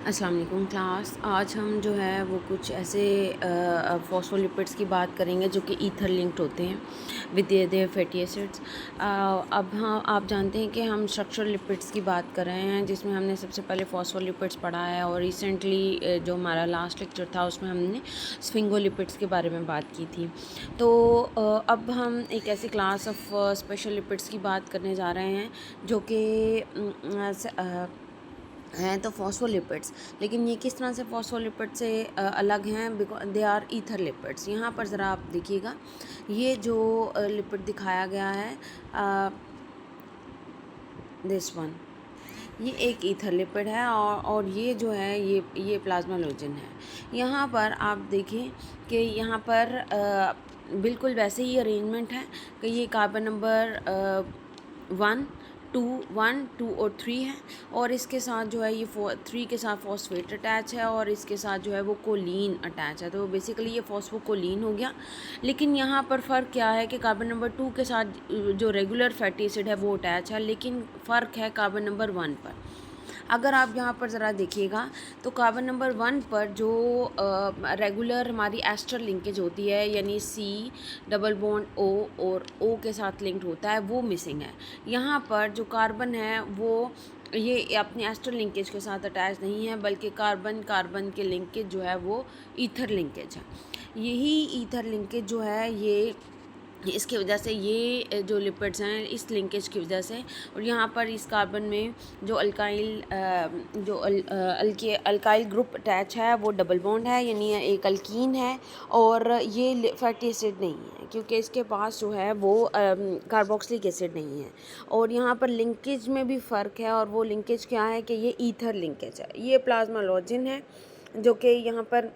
अस्सलाम वालेकुम क्लास। आज हम जो है वो कुछ ऐसे फॉस्फोलिपिड्स की बात करेंगे जो कि ईथर लिंक्ड होते हैं विद देयर फैटी एसिड्स। अब हाँ, आप जानते हैं कि हम स्ट्रक्चरल लिपिड्स की बात कर रहे हैं जिसमें हमने सबसे पहले फॉस्फोलिपिड्स पढ़ा है और रिसेंटली जो हमारा लास्ट लेक्चर था उसमें हमने स्फिंगोलिपिड्स के बारे में बात की थी। तो अब हम एक ऐसी क्लास ऑफ स्पेशल लिपिड्स की बात करने जा रहे हैं जो कि हैं तो फॉस्फोलिपिड्स। लेकिन ये किस तरह से फॉस्फोलिपिड से अलग हैं? Because they are ether lipids. यहाँ पर ज़रा आप देखिएगा, ये जो लिपिड दिखाया गया है, दिस वन, ये एक ईथर लिपिड है और ये जो है ये प्लाज्मालोजन है। यहाँ पर आप देखें कि यहाँ पर बिल्कुल वैसे ही अरेंजमेंट है कि ये कार्बन नंबर 1 2 और 3 है और इसके साथ जो है ये 3 के साथ फॉस्फेट अटैच है और इसके साथ जो है वो कोलीन अटैच है। तो बेसिकली ये फॉस्फोकोलीन हो गया। लेकिन यहाँ पर फ़र्क क्या है कि कार्बन नंबर 2 के साथ जो रेगुलर फैटी एसिड है वो अटैच है, लेकिन फ़र्क है कार्बन नंबर 1 पर। अगर आप यहाँ पर ज़रा देखिएगा तो कार्बन नंबर 1 पर जो रेगुलर हमारी एस्टर लिंकेज होती है, यानी C डबल बॉन्ड O और O के साथ लिंक्ड होता है, वो मिसिंग है। यहाँ पर जो कार्बन है वो ये अपनी एस्टर लिंकेज के साथ अटैच नहीं है, बल्कि कार्बन कार्बन के लिंकेज जो है वो ईथर लिंकेज है। यही ईथर लिंकेज जो है ये इसकी वजह से ये जो लिपिड्स हैं इस लिंकेज की वजह से, और यहाँ पर इस कार्बन में जो अल्काइल ग्रुप अटैच है वो डबल बॉन्ड है, यानी एक अल्कीन है और ये फैटी एसिड नहीं है क्योंकि इसके पास जो है वो कार्बोक्सिलिक एसिड नहीं है। और यहाँ पर लिंकेज में भी फ़र्क है और वो लिंकेज क्या है कि ये ईथर लिंकेज है। ये प्लाज्मालोजिन है जो कि यहाँ पर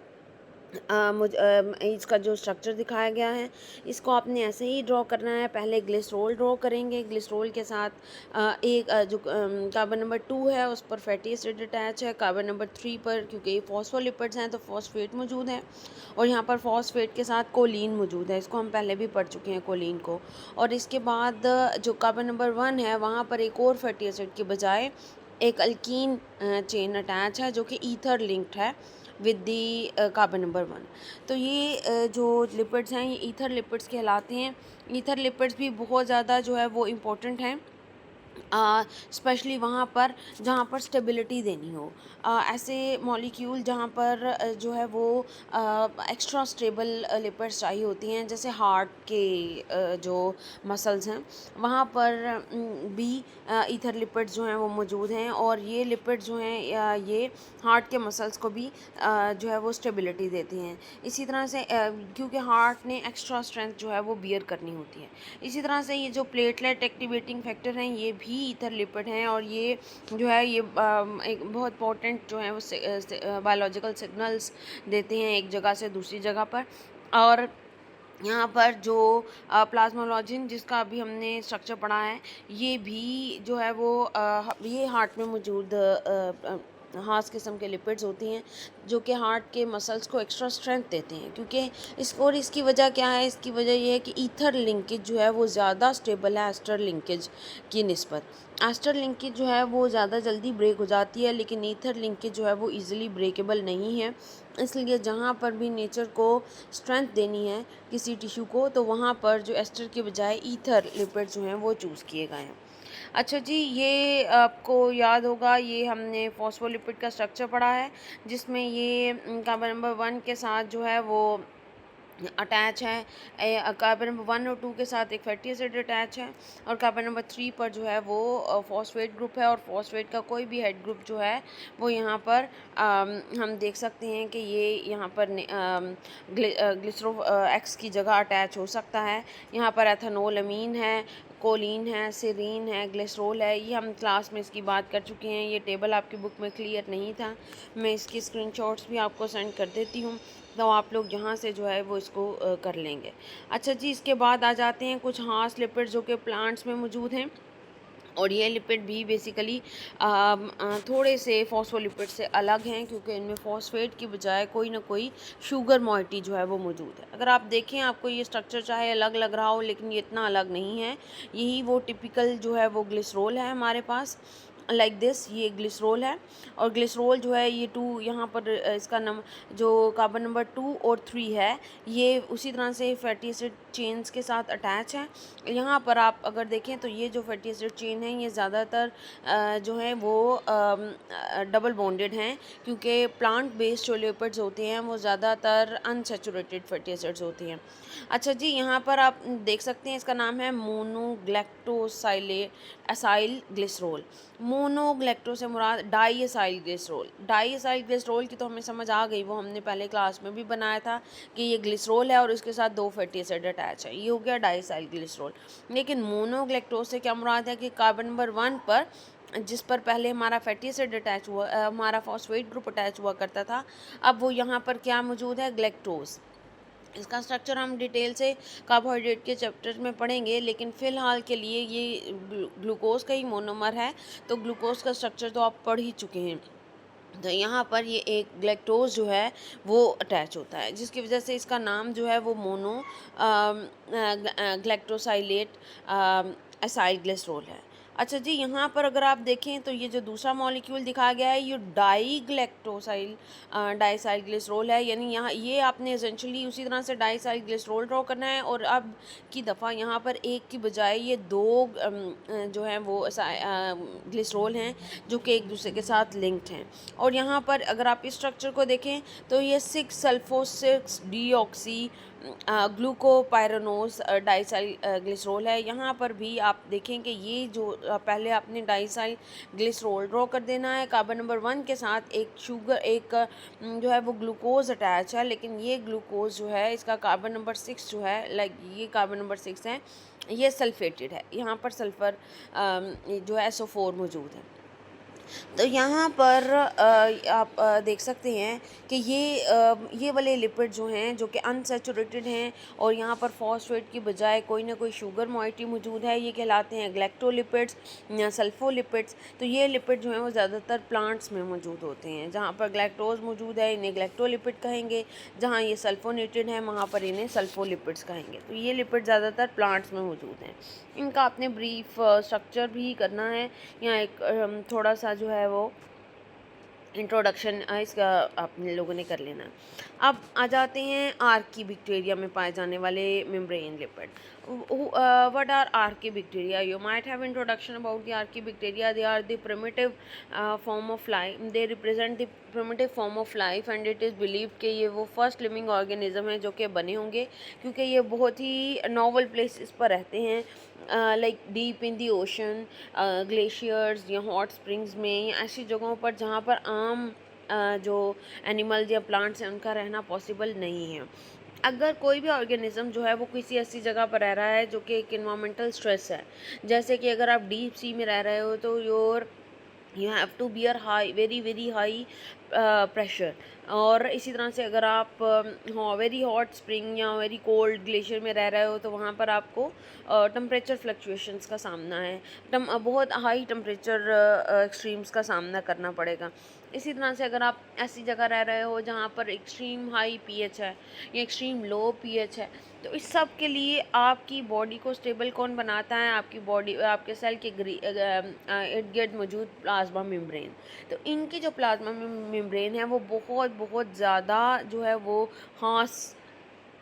इसका जो स्ट्रक्चर दिखाया गया है इसको आपने ऐसे ही ड्रॉ करना है। पहले ग्लिसरॉल ड्रॉ करेंगे, ग्लिसरॉल के साथ जो कार्बन नंबर 2 है उस पर फैटी एसिड अटैच है। कार्बन नंबर 3 पर, क्योंकि ये फॉस्फोलिपिड्स हैं तो फॉस्फेट मौजूद है और यहाँ पर फॉस्फेट के साथ कोलीन मौजूद है। इसको हम पहले भी पढ़ चुके हैं कोलीन को। और इसके बाद जो कार्बन नंबर 1 है वहाँ पर एक और फैटी एसिड के बजाय एक अल्कीन चेन अटैच है जो कि ईथर लिंक्ड है विद दी कार्बन नंबर 1। तो ये जो लिपिड्स हैं ये ईथर लिपिड्स कहलाते हैं। ईथर लिपिड्स भी बहुत ज़्यादा जो है वो इम्पोर्टेंट हैं, स्पेशली वहाँ पर जहाँ पर स्टेबिलिटी देनी हो। ऐसे मॉलिक्यूल जहाँ पर जो है वो एक्स्ट्रा स्टेबल लिपिड्स चाहिए होती हैं, जैसे हार्ट के जो मसल्स हैं वहाँ पर भी ईथर लिपिड्स जो हैं वो मौजूद हैं और ये लिपिड्स जो हैं ये हार्ट के मसल्स को भी जो है वो स्टेबिलिटी देती हैं। इसी तरह से क्योंकि हार्ट ने एक्स्ट्रा स्ट्रेंथ जो है वो बियर करनी होती है। इसी तरह से ये जो प्लेटलेट एक्टिवेटिंग फैक्टर हैं ये भी ईथर लिपिड हैं और ये जो है ये एक बहुत इंपॉर्टेंट जो है वो बायोलॉजिकल सिग्नल्स देते हैं एक जगह से दूसरी जगह पर। और यहाँ पर जो प्लाज्मालोजिन जिसका अभी हमने स्ट्रक्चर पढ़ा है ये भी जो है वो ये हार्ट में मौजूद खास किस्म के लिपिड्स होती हैं जो कि हार्ट के मसल्स को एक्स्ट्रा स्ट्रेंथ देते हैं। क्योंकि इसकी वजह क्या है? इसकी वजह ये है कि ईथर लिंकेज जो है वो ज़्यादा स्टेबल है एस्टर लिंकेज की निस्बत। एस्टर लिंकेज जो है वो ज़्यादा जल्दी ब्रेक हो जाती है, लेकिन ईथर लिंकेज जो है वो ईज़िली ब्रेकेबल नहीं है। इसलिए जहाँ पर भी नेचर को स्ट्रेंथ देनी है किसी टिश्यू को तो वहाँ पर जो एस्टर के बजाय ईथर लिपिड जो हैं वो चूज़ किए गए हैं। अच्छा जी, ये आपको याद होगा ये हमने फॉस्फोलिपिड का स्ट्रक्चर पढ़ा है जिसमें ये कार्बन नंबर 1 के साथ जो है वो अटैच है। कार्बन नंबर 1 और 2 के साथ एक फैटी एसिड अटैच है और कार्बन नंबर 3 पर जो है वो फॉस्फेट ग्रुप है और फॉस्फेट का कोई भी हेड ग्रुप जो है वो यहाँ पर हम देख सकते हैं कि ये यहाँ पर ग्लिसरो एक्स की जगह अटैच हो सकता है। यहाँ पर एथेनॉल अमीन है, कोलिन है, सेरीन है, ग्लिसरॉल है। ये हम क्लास में इसकी बात कर चुके हैं। ये टेबल आपकी बुक में क्लियर नहीं था, मैं इसकी स्क्रीनशॉट्स भी आपको सेंड कर देती हूँ तो आप लोग यहाँ से जो है वो इसको कर लेंगे। अच्छा जी, इसके बाद आ जाते हैं कुछ खास लिपिड जो कि प्लांट्स में मौजूद हैं और ये लिपिड भी बेसिकली थोड़े से फॉस्फोलिपिड से अलग हैं क्योंकि इनमें फॉस्फेट की बजाय कोई ना कोई शुगर मॉइटी जो है वो मौजूद है। अगर आप देखें आपको ये स्ट्रक्चर चाहे अलग लग रहा हो लेकिन ये इतना अलग नहीं है। यही वो टिपिकल जो है वो ग्लिसरॉल है हमारे पास। लाइक दिस, ये ग्लिसरॉल है। और ग्लिसरॉल जो है ये 2 यहाँ पर इसका जो कार्बन नंबर 2 और 3 है ये उसी तरह से फैटी एसिड चेन्स के साथ अटैच है। यहाँ पर आप अगर देखें तो ये जो फैटी एसिड चेन है ये ज़्यादातर जो है वो डबल बॉन्डेड हैं, क्योंकि प्लांट बेस्ड जो लिपिड्स होते हैं वो ज़्यादातर अनसैचुरेटेड फैटी एसिड्स होती हैं। अच्छा जी, यहाँ पर आप देख सकते हैं इसका नाम है मोनोग्लैक्टोसाइले असाइल ग्लिसरॉल। मोनोग्लैक्टो से मुराद di acyl glycerol. Di acyl glycerol की तो हमें समझ आ गई, वो हमने पहले क्लास में भी बनाया था कि ये ग्लिसरॉल है और इसके साथ 2 फैटी एसिड अटैच है, ये हो गया डाई असाइल ग्लिसरॉल। लेकिन मोनोग्लैक्टोज से क्या मुराद है कि कार्बन नंबर 1 पर जिस पर पहले हमारा फैटी एसिड अटैच हुआ, हमारा फॉस्फेट ग्रुप अटैच हुआ करता था, अब वो यहाँ पर क्या मौजूद है, ग्लैक्टोज। इसका स्ट्रक्चर हम डिटेल से कार्बोहाइड्रेट के चैप्टर में पढ़ेंगे, लेकिन फ़िलहाल के लिए ये ग्लूकोज का ही मोनोमर है, तो ग्लूकोज का स्ट्रक्चर तो आप पढ़ ही चुके हैं। तो यहाँ पर ये एक ग्लैक्टोज जो है वो अटैच होता है, जिसकी वजह से इसका नाम जो है वो ग्लैक्टोसाइलेट एसाइल ग्लिसरॉल है। अच्छा जी, यहाँ पर अगर आप देखें तो ये जो दूसरा मॉलिक्यूल दिखाया गया है ये डाइसाइल ग्लिसरॉल है, यानी यहाँ ये आपने एसेंशियली उसी तरह से डाइसाइल ग्लिसरॉल ड्रॉ करना है, और अब की दफ़ा यहाँ पर एक की बजाय ये 2 जो हैं वो ग्लिसरॉल हैं जो कि एक दूसरे के साथ लिंक्ड हैं। और यहाँ पर अगर आप इस स्ट्रक्चर को देखें तो ये 6 सल्फो 6 डीऑक्सी ग्लूकोपाइरानोज डाइसाइल ग्लिसरॉल है। यहाँ पर भी आप देखें कि ये जो पहले आपने डाइसाइल ग्लिसरॉल ड्रॉ कर देना है, कार्बन नंबर 1 के साथ एक जो है वो ग्लूकोज अटैच है, लेकिन ये ग्लूकोज जो है इसका कार्बन नंबर 6 जो है, लाइक ये कार्बन नंबर 6 है, ये सल्फेटेड है, यहाँ पर सल्फ़र जो है SO4 मौजूद है। तो यहाँ पर आप देख सकते हैं कि ये वाले लिपिड जो हैं जो कि अनसैचुरेटेड हैं और यहाँ पर फॉस्फेट की बजाय कोई ना कोई शुगर मॉइटी मौजूद है, ये कहलाते हैं ग्लैक्टोलिपिड्स या सल्फोलिपिड्स। तो ये लिपिड जो हैं वो ज़्यादातर प्लांट्स में मौजूद होते हैं। जहाँ पर ग्लैक्टोज मौजूद है इन्हें ग्लैक्टोलिपिड कहेंगे, जहाँ ये सल्फोनेटेड है वहाँ पर इन्हें सल्फोलिपिड्स कहेंगे। तो ये लिपिड ज़्यादातर प्लांट्स में मौजूद हैं। इनका आपने ब्रीफ स्ट्रक्चर भी करना है, यहाँ एक थोड़ा सा जो है वो इंट्रोडक्शन इसका आप लोगों ने कर लेना। अब आ जाते हैं आर्कीबैक्टीरिया में पाए जाने वाले membrane lipid. What are archaebacteria? You might have introduction about the archaebacteria. They are the primitive form of life. They represent the primitive form of life and it is believed कि ये वो first living organism है जो कि बने होंगे, क्योंकि ये बहुत ही नॉवल प्लेसेस पर रहते हैं, like deep in the ocean, glaciers या हॉट स्प्रिंग्स में, ऐसी जगहों पर जहाँ पर आम जो एनिमल्स या प्लांट्स हैं उनका रहना पॉसिबल नहीं है। अगर कोई भी ऑर्गेनिज्म जो है वो किसी ऐसी जगह पर रह रहा है जो कि एक इन्वायरमेंटल स्ट्रेस है, जैसे कि अगर आप डीप सी में रह रहे हो तो you have to bear high very high pressure, और इसी तरह से अगर आप वेरी हॉट स्प्रिंग या वेरी कोल्ड ग्लेशियर में रह रहे हो तो वहाँ पर आपको टम्परेचर फ्लक्चुएशंस का सामना है, बहुत हाई टम्परेचर एक्सट्रीम्स का सामना करना पड़ेगा। इसी तरह से अगर आप ऐसी जगह रह रहे हो जहाँ पर एक्सट्रीम हाई पीएच है या एक्सट्रीम लो पीएच है, तो इस सब के लिए आपकी बॉडी को स्टेबल कौन बनाता है, आपकी बॉडी आपके सेल के इर्द गिर्द मौजूद प्लाज्मा मेम्ब्रेन। तो इनकी जो प्लाज्मा मेम्ब्रेन है वो बहुत ज़्यादा जो है वो ख़ास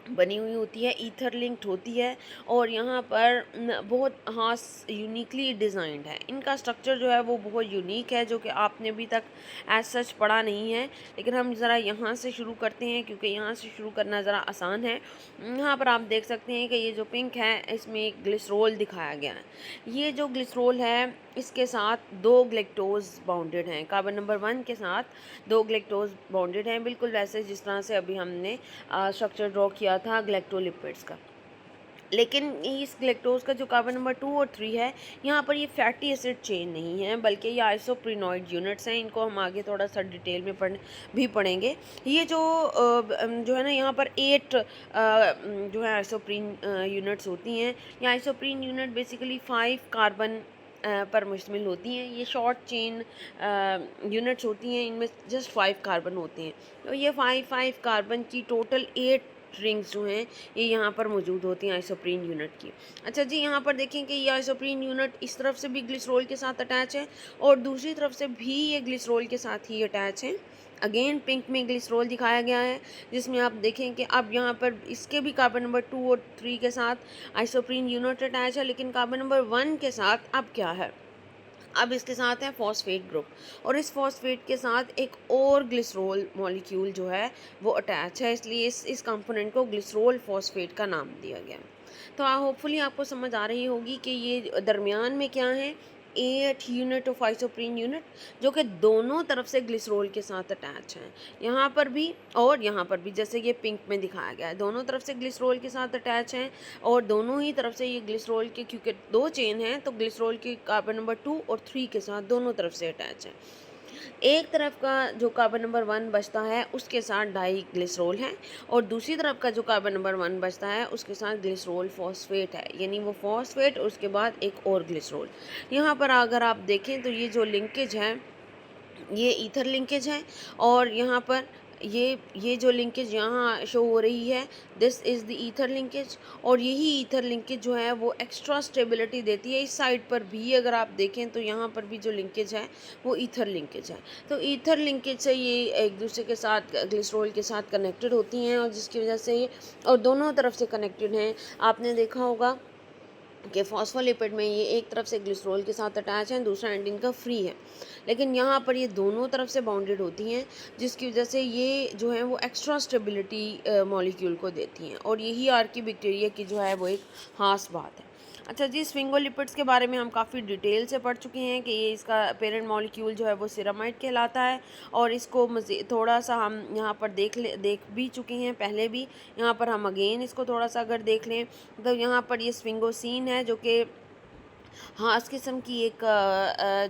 बनी हुई होती है, ईथर लिंक्ड होती है, और यहाँ पर बहुत ख़ास यूनिकली डिज़ाइंड है। इनका स्ट्रक्चर जो है वो बहुत यूनिक है, जो कि आपने अभी तक एज सच पढ़ा नहीं है, लेकिन हम ज़रा यहाँ से शुरू करते हैं क्योंकि यहाँ से शुरू करना ज़रा आसान है। यहाँ पर आप देख सकते हैं कि ये जो पिंक है इसमें एक ग्लिसरॉल दिखाया गया है। ये जो ग्लिसरॉल है इसके साथ 2 ग्लैक्टोज बाउंडेड हैं, कार्बन नंबर 1 के साथ 2 ग्लैक्टोज बाउंडेड हैं, बिल्कुल वैसे जिस तरह से अभी हमने स्ट्रक्चर ड्रॉ किया था ग्लैक्टोलिपिड्स का। लेकिन इस ग्लैक्टोज का जो कार्बन नंबर 2 और 3 है, यहाँ पर ये फैटी एसिड चेन नहीं है बल्कि ये आइसोप्रीनॉइड यूनिट्स हैं। इनको हम आगे थोड़ा सा डिटेल में पढ़ेंगे। ये जो है ना, यहाँ पर 8 जो है आइसोप्रीन यूनिट्स होती हैं। ये आइसोप्रीन यूनिट बेसिकली 5 कार्बन पर मुश्तमिल होती हैं। ये शॉर्ट चेन यूनिट्स होती हैं, इनमें जस्ट 5 कार्बन होते हैं। तो ये 5 कार्बन की टोटल 8 रिंग्स जो हैं ये यहाँ पर मौजूद होती हैं आइसोप्रीन यूनिट की। अच्छा जी, यहाँ पर देखें कि ये आइसोप्रीन यूनिट इस तरफ से भी ग्लिसरॉल के साथ अटैच है और दूसरी तरफ से भी ये ग्लिसरॉल के साथ ही अटैच है। अगेन पिंक में ग्लिसरॉल दिखाया गया है, जिसमें आप देखें कि अब यहाँ पर इसके भी कार्बन नंबर 2 और 3 के साथ आइसोप्रीन यूनिट अटैच है, लेकिन कार्बन नंबर 1 के साथ अब क्या है, अब इसके साथ है फॉस्फेट ग्रुप, और इस फॉस्फेट के साथ एक और ग्लिसरॉल मॉलिक्यूल जो है वो अटैच है, इसलिए इस कंपोनेंट को ग्लिसरॉल फॉस्फेट का नाम दिया गया। तो होपफुली आपको समझ आ रही होगी कि ये दरमियान में क्या है, 8 यूनिट ऑफ आइसोप्रीन यूनिट जो कि दोनों तरफ से ग्लिसरॉल के साथ अटैच हैं, यहाँ पर भी और यहाँ पर भी, जैसे ये पिंक में दिखाया गया है, दोनों तरफ से ग्लिसरॉल के साथ अटैच हैं और दोनों ही तरफ से ये ग्लिसरॉल के, क्योंकि 2 चेन हैं तो ग्लिसरॉल के कार्बन नंबर 2 और 3 के साथ दोनों तरफ से अटैच है। एक तरफ का जो कार्बन नंबर 1 बचता है उसके साथ डाई ग्लिसरॉल है और दूसरी तरफ का जो कार्बन नंबर 1 बचता है उसके साथ ग्लिसरॉल फॉस्फेट है, यानी वो फॉस्फेट और उसके बाद एक और ग्लिसरॉल। यहाँ पर अगर आप देखें तो ये जो लिंकेज है ये ईथर लिंकेज है, और यहाँ पर ये जो लिंकेज यहाँ शो हो रही है, this is the ether linkage, और यही ईथर लिंकेज जो है वो एक्स्ट्रा स्टेबिलिटी देती है। इस साइड पर भी अगर आप देखें तो यहाँ पर भी जो लिंकेज है वो ईथर लिंकेज है। तो ईथर लिंकेज से ये एक दूसरे के साथ ग्लिसरॉल के साथ कनेक्टेड होती हैं, और जिसकी वजह से ये और दोनों तरफ से कनेक्टेड हैं। आपने देखा होगा कि फॉस्फोलिपिड में ये एक तरफ से ग्लिसरॉल के साथ अटैच है, दूसरा एंड इनका फ्री है, लेकिन यहाँ पर ये दोनों तरफ से बाउंडेड होती हैं, जिसकी वजह से ये जो है वो एक्स्ट्रा स्टेबिलिटी मॉलिक्यूल को देती हैं, और यही आर्कीबैक्टीरिया की जो है वो एक खास बात है। अच्छा जी, स्फिंगोलिपिड्स के बारे में हम काफ़ी डिटेल से पढ़ चुके हैं कि ये इसका पेरेंट मॉलिक्यूल जो है वो सिरामाइड कहलाता है, और इसको मज़ीद थोड़ा सा हम यहाँ पर देख भी चुके हैं पहले भी। यहाँ पर हम अगेन इसको थोड़ा सा अगर देख लें तो यहाँ पर ये स्फिंगोसीन है जो कि हाँस किस्म की एक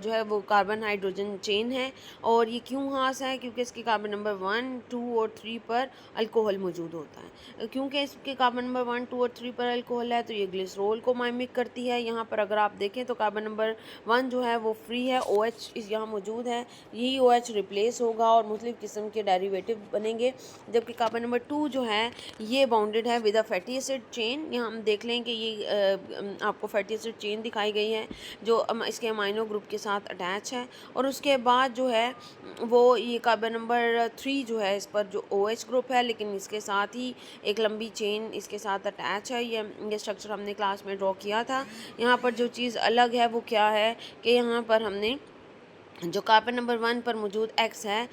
जो है वो कार्बन हाइड्रोजन चेन है, और ये क्यों हाँस है, क्योंकि इसके कार्बन नंबर 1, 2 और 3 पर अल्कोहल मौजूद होता है। क्योंकि इसके कार्बन नंबर 1, 2 और 3 पर अल्कोहल है तो ये ग्लिसरॉल को माइमिक करती है। यहाँ पर अगर आप देखें तो कार्बन नंबर 1 जो है वो फ्री है, OH इस यहाँ मौजूद है, यही OH रिप्लेस होगा और मुख्तलिफ किस्म के डेरिवेटिव बनेंगे, जबकि कार्बन नंबर 2 जो है ये बाउंडेड है with a fatty acid chain. यहाँ हम देख लें कि ये आपको फैटी एसिड चेन दिखाई गई है जो इसके अमाइनो ग्रुप के साथ अटैच है, और उसके बाद जो है वो ये कार्बन नंबर 3 जो है इस पर जो OH ग्रुप है, लेकिन इसके साथ ही एक लंबी चेन इसके साथ अटैच है। ये स्ट्रक्चर हमने क्लास में ड्रॉ किया था। यहाँ पर जो चीज़ अलग है वो क्या है कि यहाँ पर हमने जो कार्बन नंबर 1 पर मौजूद X है,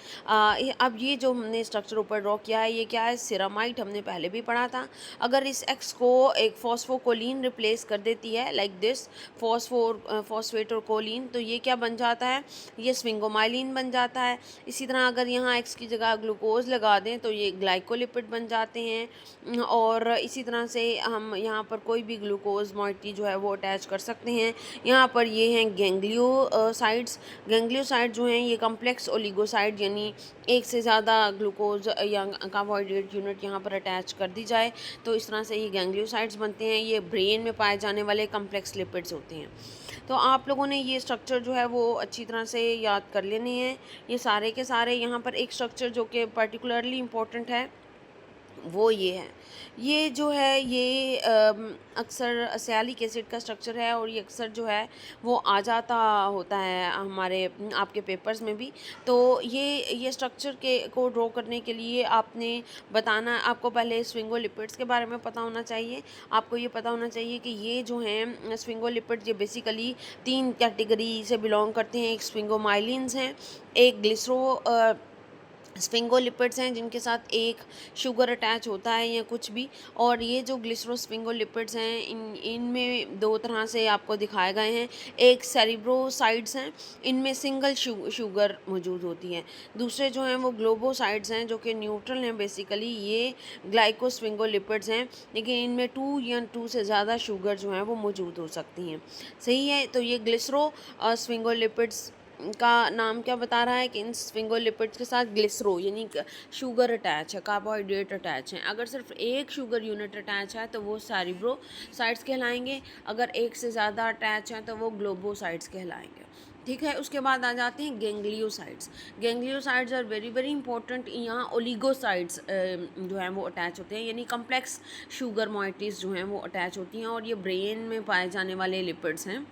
अब ये जो हमने स्ट्रक्चर ऊपर ड्रॉ किया है ये क्या है, सिरामाइड, हमने पहले भी पढ़ा था। अगर इस X को एक फॉस्फोकोलिन रिप्लेस कर देती है लाइक दिस, फॉस्फेट और कोलिन, तो ये क्या बन जाता है, ये स्विंगोमाइलिन बन जाता है। इसी तरह अगर यहाँ X की जगह ग्लूकोज लगा दें तो ये ग्लाइकोलिपिड बन जाते हैं, और इसी तरह से हम यहाँ पर कोई भी ग्लूकोज मॉइटी जो है वो अटैच कर सकते हैं। यहाँ पर ये हैं गैंग्लियोसाइड्स। गैंग्लियोसाइड जो हैं ये कम्प्लेक्स ओलिगोसाइड, यानी एक से ज़्यादा ग्लूकोज या कार्बोहाइड्रेट यूनिट यहाँ पर अटैच कर दी जाए तो इस तरह से ये गैंग्लियोसाइड्स बनते हैं। ये ब्रेन में पाए जाने वाले कम्प्लेक्स लिपिड्स होते हैं। तो आप लोगों ने ये स्ट्रक्चर जो है वो अच्छी तरह से याद कर लेने हैं। ये सारे के सारे यहाँ पर एक स्ट्रक्चर जो कि पर्टिकुलरली इम्पोर्टेंट है वो ये है, ये जो है ये अक्सर सैलिक एसिड का स्ट्रक्चर है, और ये अक्सर जो है वो आ जाता होता है हमारे आपके पेपर्स में भी। तो ये स्ट्रक्चर के को ड्रॉ करने के लिए आपने बताना, आपको पहले स्फिंगोलिपिड्स के बारे में पता होना चाहिए। आपको ये पता होना चाहिए कि ये जो हैं स्फिंगोलिपिड्स ये बेसिकली 3 कैटेगरी से बिलोंग करते हैं। एक स्फिंगोमाइलिन्स हैं, एक ग्लिसरो स्फिंगोलिपिड्स हैं जिनके साथ एक शुगर अटैच होता है या कुछ भी, और ये जो ग्लिसरोस्फिंगोलिपिड्स हैं इनमें 2 तरह से आपको दिखाए गए हैं। एक सेरिब्रोसाइड्स हैं, इनमें सिंगल शुगर मौजूद होती है। दूसरे जो हैं वो ग्लोबोसाइड्स हैं जो कि न्यूट्रल हैं, बेसिकली ये ग्लाइकोस्फिंगोलिपिड्स हैं, लेकिन इनमें 2 या 2 से ज़्यादा शुगर जो हैं वो मौजूद हो सकती हैं। सही है, तो ये ग्लिसरो स्फिंगोलिपिड्स का नाम क्या बता रहा है कि इन स्फिंगोलिपिड्स के साथ ग्लिसरो यानी शुगर अटैच है, कार्बोहाइड्रेट अटैच है। अगर सिर्फ एक शुगर यूनिट अटैच है तो वो सेरिब्रोसाइड्स कहलाएंगे, अगर एक से ज़्यादा अटैच हैं तो वो ग्लोबोसाइड्स कहलाएंगे। ठीक है। उसके बाद आ जाते हैं गेंग्लियोसाइड्स। गेंग्लियोसाइड्स आर वेरी वेरी इंपॉर्टेंट। यहाँ ओलिगोसाइड्स जो हैं वो अटैच होते हैं, यानी कम्प्लेक्स शुगर मॉइटीज़ जो हैं वो अटैच होती हैं, और ये ब्रेन में पाए जाने वाले लिपिड्स हैं।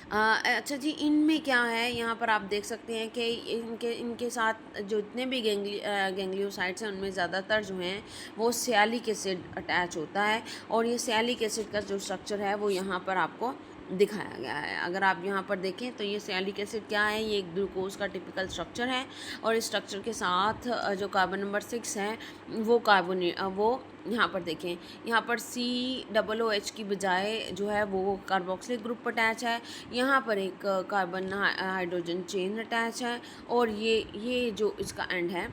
अच्छा जी, इनमें क्या है, यहाँ पर आप देख सकते हैं कि इनके इनके साथ जो जितने भी गेंग्लियोसाइड्स हैं उनमें ज़्यादातर जो हैं वो सियालिक एसिड अटैच होता है, और ये सियालिक एसिड का जो स्ट्रक्चर है वो यहाँ पर आपको दिखाया गया है। अगर आप यहाँ पर देखें तो ये सियालिक एसिड क्या है, ये एक ग्लूकोज का टिपिकल स्ट्रक्चर है, और इस स्ट्रक्चर के साथ जो कार्बन नंबर 6 है वो वो यहाँ पर देखें, यहाँ पर COOH की बजाय जो है वो कार्बोक्सिलिक ग्रुप अटैच है, यहाँ पर एक कार्बन हाइड्रोजन चेन अटैच है, और ये जो इसका एंड है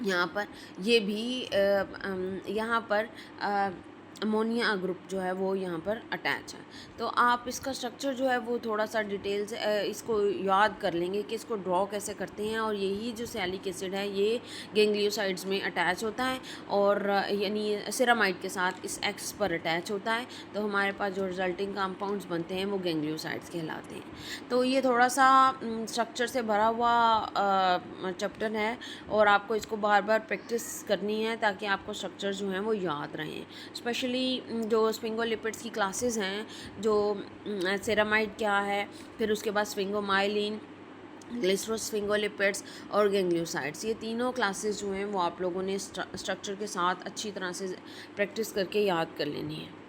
यहाँ पर, ये भी यहाँ पर अमोनिया ग्रुप जो है वो यहाँ पर अटैच है। तो आप इसका स्ट्रक्चर जो है वो थोड़ा सा डिटेल से इसको याद कर लेंगे कि इसको ड्रॉ कैसे करते हैं, और यही जो सियालिक एसिड है ये गेंग्लियोसाइड्स में अटैच होता है, और यानी सेरामाइड के साथ इस एक्स पर अटैच होता है, तो हमारे पास जो रिजल्टिंग कंपाउंड्स बनते हैं वो गेंग्लियोसाइड्स कहलाते हैं। तो ये थोड़ा सा स्ट्रक्चर से भरा हुआ चैप्टर है, और आपको इसको बार बार प्रैक्टिस करनी है ताकि आपको स्ट्रक्चर जो हैं वो याद रहें। स्पेशली जो स्फिंगोलिपिड्स की क्लासेस हैं, जो सेरामाइड क्या है, फिर उसके बाद स्फिंगोमाइलिन, ग्लिसरोस्फिंगोलिपिड्स और गेंग्लियोसाइड्स, ये तीनों क्लासेस जो हैं वो आप लोगों ने स्ट्रक्चर के साथ अच्छी तरह से प्रैक्टिस करके याद कर लेनी है।